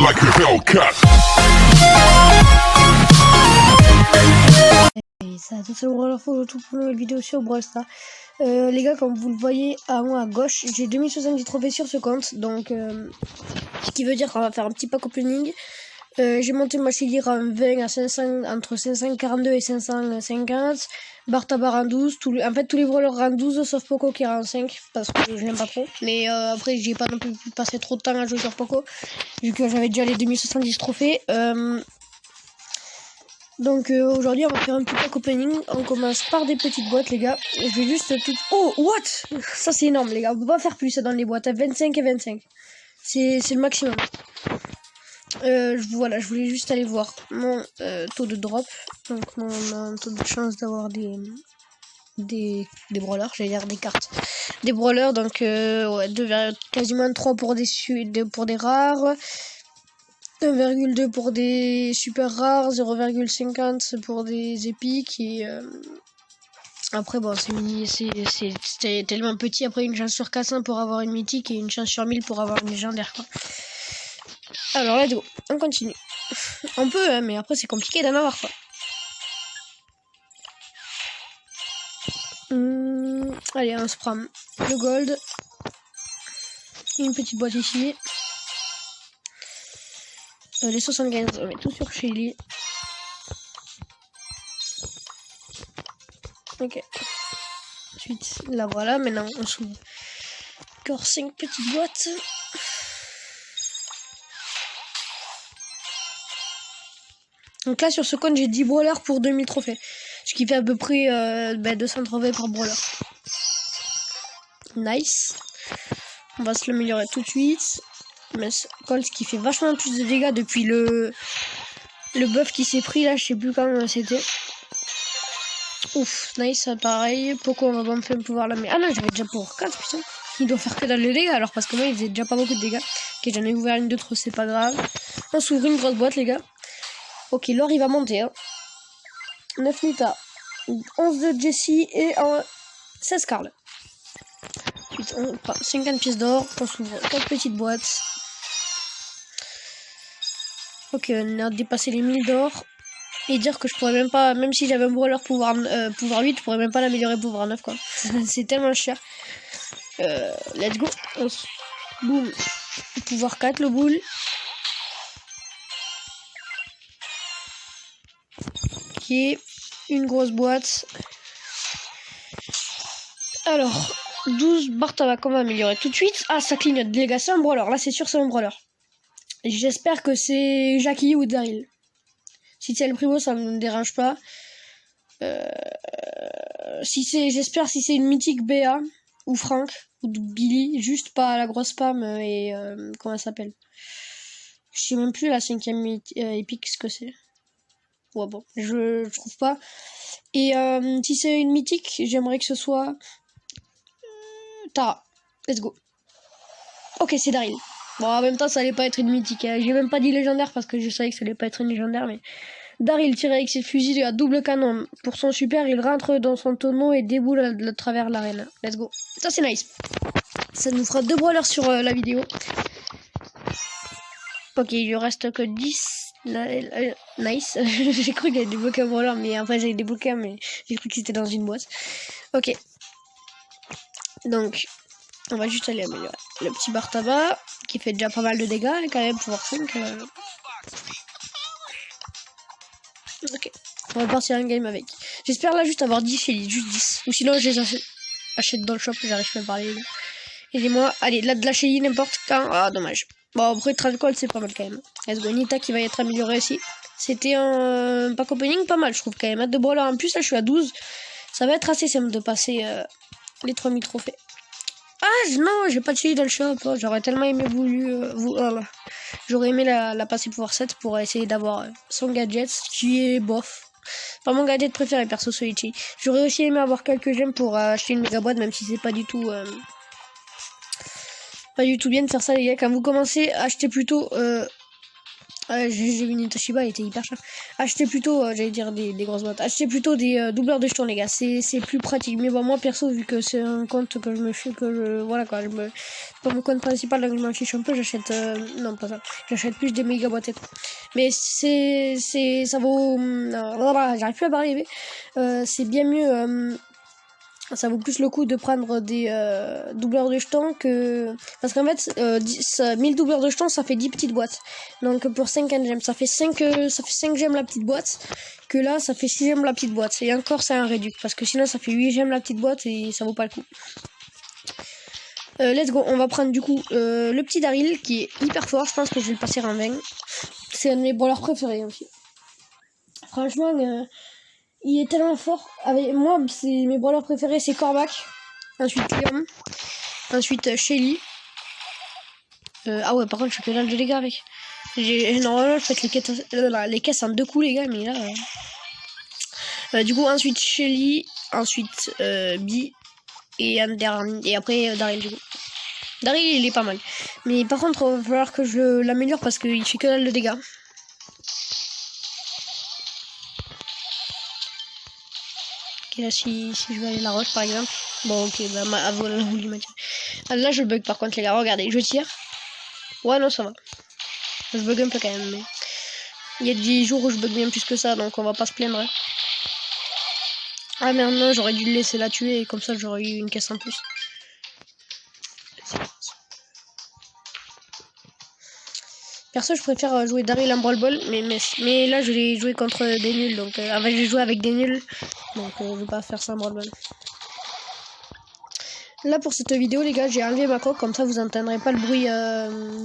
like a Hellcat. Et ça, tout c'est le info, tout pour une nouvelle vidéo sur Brawl Stars. Les gars, comme vous le voyez à moi à gauche, j'ai 2070 trophées sur ce compte, donc ce qui veut dire qu'on va faire un petit pack opening. J'ai monté ma chilière en 20 à 500, entre 542 et 550, Bartabar en 12, en fait tous les brawlers en 12 sauf Poco qui est en 5 parce que je l'aime pas trop, mais après j'ai pas non plus pu passer trop de temps à jouer sur Poco vu que j'avais déjà les 2070 trophées. Donc aujourd'hui on va faire un petit pack opening. On commence par des petites boîtes les gars. Je vais juste tout... Oh what, ça c'est énorme les gars. On peut pas faire plus dans les boîtes à 25 et 25. C'est le maximum. Voilà, je voulais juste aller voir mon taux de drop. Donc mon taux de chance d'avoir des brawlers, j'allais dire des cartes. Des brawlers, donc ouais, quasiment 3 pour des rares. 1,2 pour des super rares, 0,50 pour des épiques et après bon c'est tellement petit, après une chance sur 400 pour avoir une mythique et une chance sur 1000 pour avoir une légendaire quoi. Alors let's go, on continue. On peut hein, mais après c'est compliqué d'en avoir quoi. Allez on se prend le gold, une petite boîte ici. Les 75, on met tout sur Shelly. Ok. Ensuite, là voilà, maintenant on s'ouvre encore 5 petites boîtes. Donc là sur ce compte j'ai 10 brawlers pour 2000 trophées. Ce qui fait à peu près 200 trophées par brawler. Nice. On va se l'améliorer tout de suite. Mais Colt qui fait vachement plus de dégâts depuis le buff qui s'est pris là, je sais plus quand c'était. Ouf, nice, pareil. Poco, on va me faire pouvoir la mettre. Ah non, j'avais déjà pour 4, putain. Il doit faire que dans les dégâts alors parce que moi il faisait déjà pas beaucoup de dégâts. Ok, j'en ai ouvert une d'autres, c'est pas grave. On s'ouvre une grosse boîte, les gars. Ok, l'or il va monter. Hein. 9 Nita, 11 de Jessie et 16 Carl. Ensuite, on prend 50 pièces d'or. On s'ouvre 4 petites boîtes. Ok, on a dépassé les 1000 d'or. Et dire que je pourrais même pas, même si j'avais un brawler pouvoir 8, je pourrais même pas l'améliorer pouvoir 9 quoi. C'est tellement cher. Let's go. Boum. Pouvoir 4 le boule. Ok. Une grosse boîte. Alors, 12 Bartabac qu'on va améliorer tout de suite. Ah, ça clignote. Les gars, c'est un brawler. Là, c'est sûr, c'est un brawler. J'espère que c'est Jackie ou Daryl. Si c'est le primo, ça me dérange pas. J'espère si c'est une mythique BA ou Frank ou Billy, juste pas la grosse spam et comment elle s'appelle. Je sais même plus la 5ème épique ce que c'est. Ouais bon, je trouve pas. Et si c'est une mythique, j'aimerais que ce soit Tara. Let's go. Ok, c'est Daryl. Bon, en même temps, ça allait pas être une mythique. Hein. J'ai même pas dit légendaire parce que je savais que ça allait pas être une légendaire, mais Daryl tire avec ses fusils à double canon. Pour son super, il rentre dans son tonneau et déboule à travers l'arène. Let's go. Ça, c'est nice. Ça nous fera 2 brawlers sur la vidéo. Ok, il lui reste que 10. Nice. J'ai cru qu'il y avait débloqué un brawler, mais après, j'ai débloqué, mais j'ai cru que c'était dans une boîte. Ok. Donc, on va juste aller améliorer le petit Bartaba, qui fait déjà pas mal de dégâts, quand même, pouvoir 5. Ok, on va partir un game avec. J'espère là juste avoir 10 Shelly, juste 10. Ou sinon je les achète dans le shop, j'arrive pas à parler. Aidez-moi, allez, là de la Shelly n'importe quand. Ah, dommage. Bon, après 30 calls, c'est pas mal quand même. Let's go, Nita qui va être améliorée aussi. C'était un pack opening pas mal, je trouve quand même. Hâte de brawler en plus, là je suis à 12. Ça va être assez simple de passer les 3000 trophées. Ah non, j'ai pas de Shelly dans le shop. Oh, j'aurais tellement aimé j'aurais aimé la passer pouvoir 7 pour essayer d'avoir son gadget qui est bof. Enfin mon gadget préféré perso celui de Shelly. J'aurais aussi aimé avoir quelques gemmes pour acheter une méga boîte même si c'est pas du tout bien de faire ça les gars. Quand vous commencez, achetez plutôt J'ai vu une Toshiba, elle était hyper chère. Achetez plutôt, j'allais dire des grosses boîtes. Achetez plutôt des doubleurs de jetons, les gars. C'est plus pratique. Mais bon, moi perso, vu que c'est un compte que je me fiche, voilà quoi, c'est pas mon compte principal, donc je m'en fiche un peu. J'achète, non pas ça. J'achète plus des méga boîtes et tout. Mais ça vaut, voilà, j'arrive plus à parler. Mais, c'est bien mieux. Ça vaut plus le coup de prendre des doubleurs de jetons que... Parce qu'en fait, 1000 doubleurs de jetons, ça fait 10 petites boîtes. Donc pour 50 gemmes, ça fait 5 gemmes la petite boîte. Que là, ça fait 6 gemmes la petite boîte. Et encore, c'est un réduc. Parce que sinon, ça fait 8 gemmes la petite boîte et ça vaut pas le coup. Let's go, on va prendre du coup le petit Daryl qui est hyper fort. Je pense que je vais le passer en 20. C'est un de mes brawlers préférés aussi. Franchement... il est tellement fort. Avec moi, mes brawlers préférés, c'est Kor'Bak. Ensuite Leon. Ensuite Shelly. Ah ouais, par contre, je fais que dalle de dégâts avec. Normalement, je fais les caisses en 2 coups, les gars, mais là... du coup, ensuite Shelly. Ensuite Bee. Et après Daryl, du coup. Daryl, il est pas mal. Mais par contre, il va falloir que je l'améliore parce qu'il fait que dalle de dégâts. Là, si je vais aller la roche par exemple. Bon, ok, bah voilà, là je bug par contre, les gars. Regardez, je tire. Ouais, non, ça va. Je bug un peu quand même, mais il y a des jours où je bug bien plus que ça, donc on va pas se plaindre. Hein. Ah merde, non, j'aurais dû le laisser la tuer et comme ça j'aurais eu une caisse en plus. Perso, je préfère jouer Daryl en Brawl Ball, mais là je l'ai joué contre des nuls, donc j'ai joué avec des nuls, donc je vais pas faire ça en Brawl Ball. Là pour cette vidéo les gars, j'ai enlevé ma coque, comme ça vous entendrez pas le bruit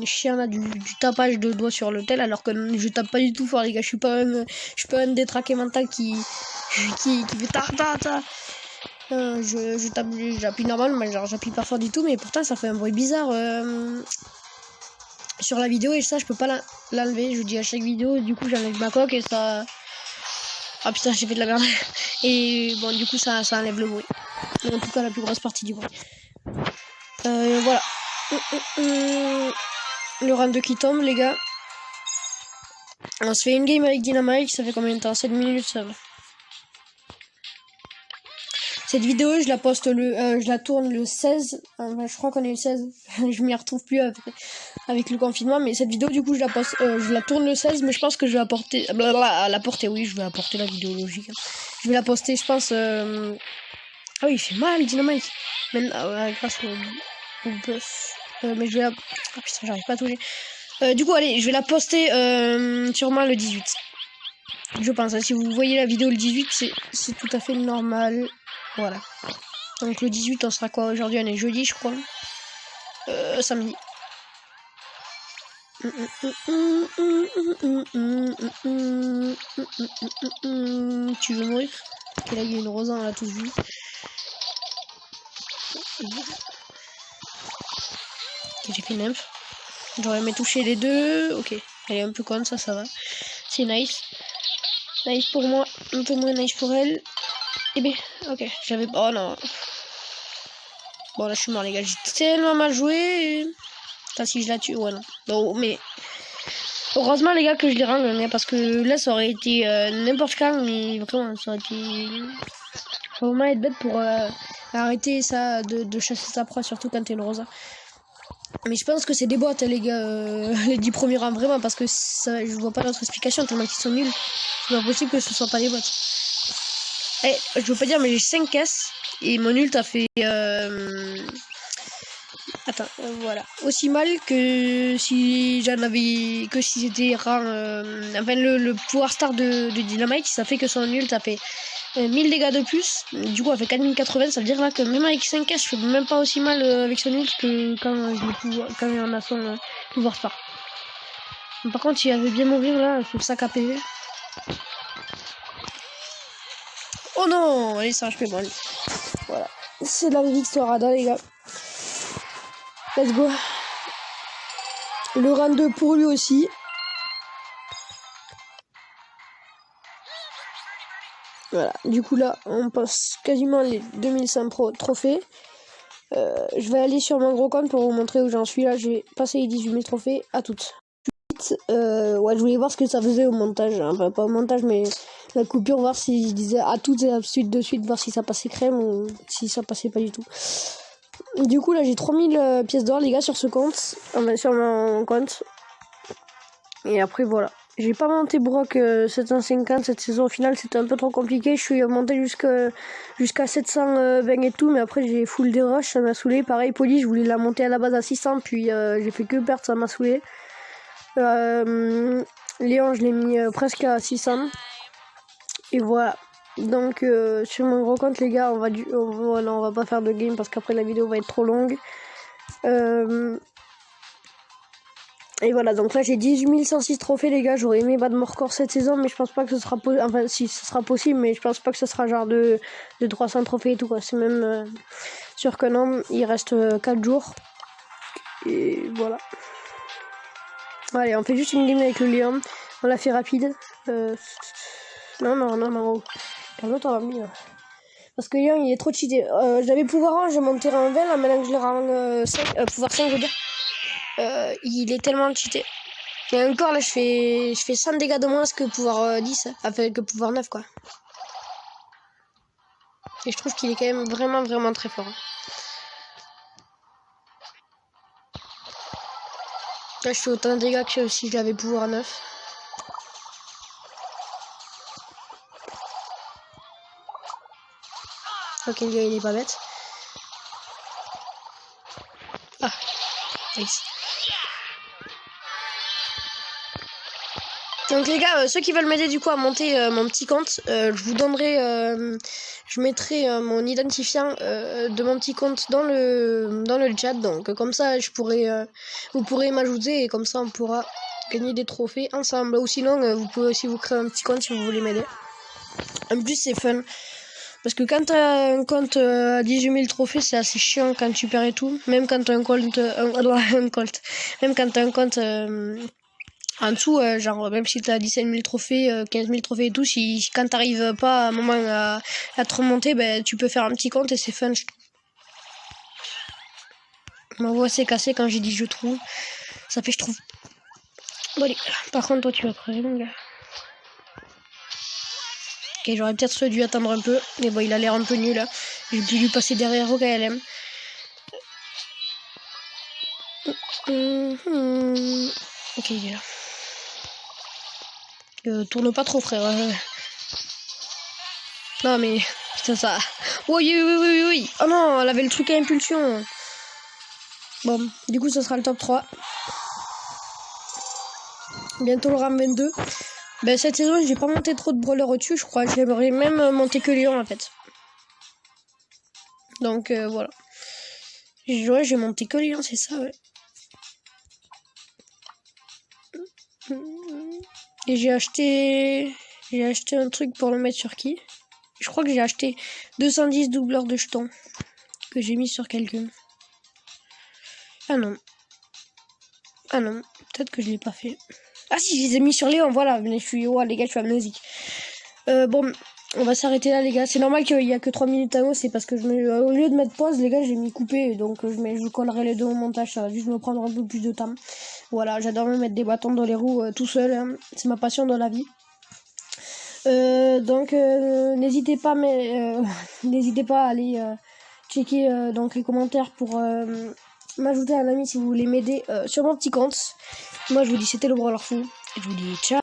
chiant là du tapage de doigts sur le tel, alors que je tape pas du tout fort les gars, je suis pas un détraqué mental qui fait ta. J'appuie normal, mais genre j'appuie pas fort du tout, mais pourtant ça fait un bruit bizarre sur la vidéo et ça je peux pas l'enlever. Je dis à chaque vidéo, du coup j'enlève ma coque et ça... Ah putain, j'ai fait de la merde. Et bon, du coup ça enlève le bruit. En tout cas la plus grosse partie du bruit. Voilà. Le round 2 qui tombe les gars. On se fait une game avec Dynamite, ça fait combien de temps? 7 minutes ça va. Cette vidéo, je la poste je la tourne le 16. Enfin, je crois qu'on est le 16. Je m'y retrouve plus avec le confinement. Mais cette vidéo, du coup, je la tourne le 16. Mais je pense que je vais apporter... à la porter, oui, je vais apporter la vidéo logique. Hein. Je vais la poster, je pense... Ah oui, il fait mal, Dynamite. Maintenant, grâce au buff. Mais je vais la... Ah putain, j'arrive pas à toucher. Du coup, allez, je vais la poster sûrement le 18. Je pense. Hein, si vous voyez la vidéo le 18, c'est tout à fait normal. Voilà. Donc le 18, on sera quoi aujourd'hui? On est jeudi, je crois. Samedi. Tu veux mourir? Ok, là, il y a une rosa, on l'a tous vu. Ok, j'ai fait nymph. J'aurais aimé toucher les deux. Ok, elle est un peu conne, ça va. C'est nice. Nice pour moi, un peu moins nice pour elle. Eh ben, ok, j'avais... Oh non. Bon, là, je suis mort, les gars. J'ai tellement mal joué. Putain, si je la tue, ouais, non. Non, mais... Heureusement, les gars, que je les rangle, hein, parce que là, ça aurait été n'importe quand, mais vraiment, ça aurait été... Faut vraiment être bête pour arrêter ça, de chasser sa proie, surtout quand t'es une rosa. Mais je pense que c'est des bots, les gars, les 10 premiers rangs, vraiment, parce que ça, je vois pas d'autre explication, tellement qu'ils sont nuls. C'est pas possible que ce soit pas des bots. Eh, je veux pas dire, mais j'ai 5 caisses. Et mon ult a fait... Attends, voilà. Aussi mal que si j'en avais... Que si c'était rang... Enfin, le pouvoir star de Dynamite, ça fait que son ult a fait 1000 dégâts de plus. Du coup, elle fait 4080. Ça veut dire là que même avec 5 caisses, je fais même pas aussi mal avec son ult que quand on a son pouvoir star. Par contre, il avait bien mourir là, sur le sac à PV. Oh non, allez, ça HP mal. Voilà. C'est la victoire Ada, les gars. Let's go. Le round 2 pour lui aussi. Voilà. Du coup, là, on passe quasiment les 2100 trophées. Je vais aller sur mon gros compte pour vous montrer où j'en suis. Là, j'ai passé les 18 000 trophées. À toutes. fait, ouais, je voulais voir ce que ça faisait au montage. Enfin, pas au montage, mais la coupure, voir si je disais à toutes et à suite de suite, voir si ça passait crème ou si ça passait pas du tout. Du coup, là, j'ai 3000 pièces d'or, les gars, sur ce compte. Enfin, sur mon compte. Et après, voilà. J'ai pas monté Brock 750 cette saison. Au final, c'était un peu trop compliqué. Je suis monté jusqu'à 720 et tout. Mais après, j'ai full des rushs. Ça m'a saoulé. Pareil, Poli, je voulais la monter à la base à 600. Puis j'ai fait que perdre. Ça m'a saoulé. Léon, je l'ai mis presque à 600. Et voilà. Donc, sur mon gros compte, les gars, on va pas faire de game parce qu'après la vidéo va être trop longue. Et voilà, donc là j'ai 18 106 trophées, les gars. J'aurais aimé battre mon record cette saison, mais je pense pas que ce sera possible. Enfin, si, ce sera possible, mais je pense pas que ce sera genre de 300 trophées et tout, quoi. C'est même sûr que non. Il reste 4 jours. Et voilà. Allez, on fait juste une game avec le Léon. On l'a fait rapide. Non. Calme-toi, mamie. Parce que Léon, il est trop cheaté. J'avais pouvoir 1, j'ai monté en 20, là, maintenant que je l'ai rang 5, pouvoir 5, je veux dire. Il est tellement cheaté. Et encore là je fais 100 dégâts de moins que pouvoir 10, enfin que pouvoir 9 quoi. Et je trouve qu'il est quand même vraiment très fort. Là je fais autant de dégâts que si je l'avais pouvoir 9. Ok, le gars il est pas bête. Ah, nice. Donc les gars, ceux qui veulent m'aider du coup à monter mon petit compte, je vous donnerai, je mettrai mon identifiant de mon petit compte dans le chat. Donc comme ça, vous pourrez m'ajouter et comme ça on pourra gagner des trophées ensemble. Ou sinon, vous pouvez aussi vous créer un petit compte si vous voulez m'aider. En plus c'est fun. Parce que quand t'as un compte à 18 000 trophées, c'est assez chiant quand tu perds et tout. Même quand t'as un compte, même quand t'as un compte en dessous, genre même si t'as 17 000 trophées, 15 000 trophées et tout, quand t'arrives pas à un moment à te remonter, ben tu peux faire un petit compte et c'est fun. Ma voix s'est cassée quand j'ai dit je trouve. Ça fait je trouve. Bon allez, par contre toi tu vas crever mon gars. Ok, j'aurais peut-être dû attendre un peu, mais bon il a l'air un peu nul là. J'ai pu lui passer derrière au KLM. Ok, il est là. Tourne pas trop frère. Non mais putain ça. Oui. Oh non, elle avait le truc à impulsion. Bon, du coup ça sera le top 3. Bientôt le RAM 22. Ben cette saison j'ai pas monté trop de brawlers au-dessus, je crois. J'aimerais même monter que Léon en fait. Donc voilà. Ouais, j'ai monté que Léon, c'est ça, ouais. Et j'ai acheté un truc pour le mettre sur qui. Je crois que j'ai acheté 210 doubleurs de jetons que j'ai mis sur quelqu'un. Ah non, peut-être que je l'ai pas fait. Ah si, je les ai mis sur Léon, voilà. Mais je suis, ouais, les gars, je suis amnésique. Bon, on va s'arrêter là, les gars. C'est normal qu'il y a que 3 minutes à haut, c'est parce que au lieu de mettre pause, les gars, j'ai mis couper. Donc je collerai les deux au montage, ça va juste me prendre un peu plus de temps. Voilà, j'adore me mettre des bâtons dans les roues tout seul. Hein. C'est ma passion dans la vie. Donc n'hésitez pas à aller checker donc les commentaires pour m'ajouter un ami si vous voulez m'aider sur mon petit compte. Moi je vous dis c'était le Brawler Fou et je vous dis ciao.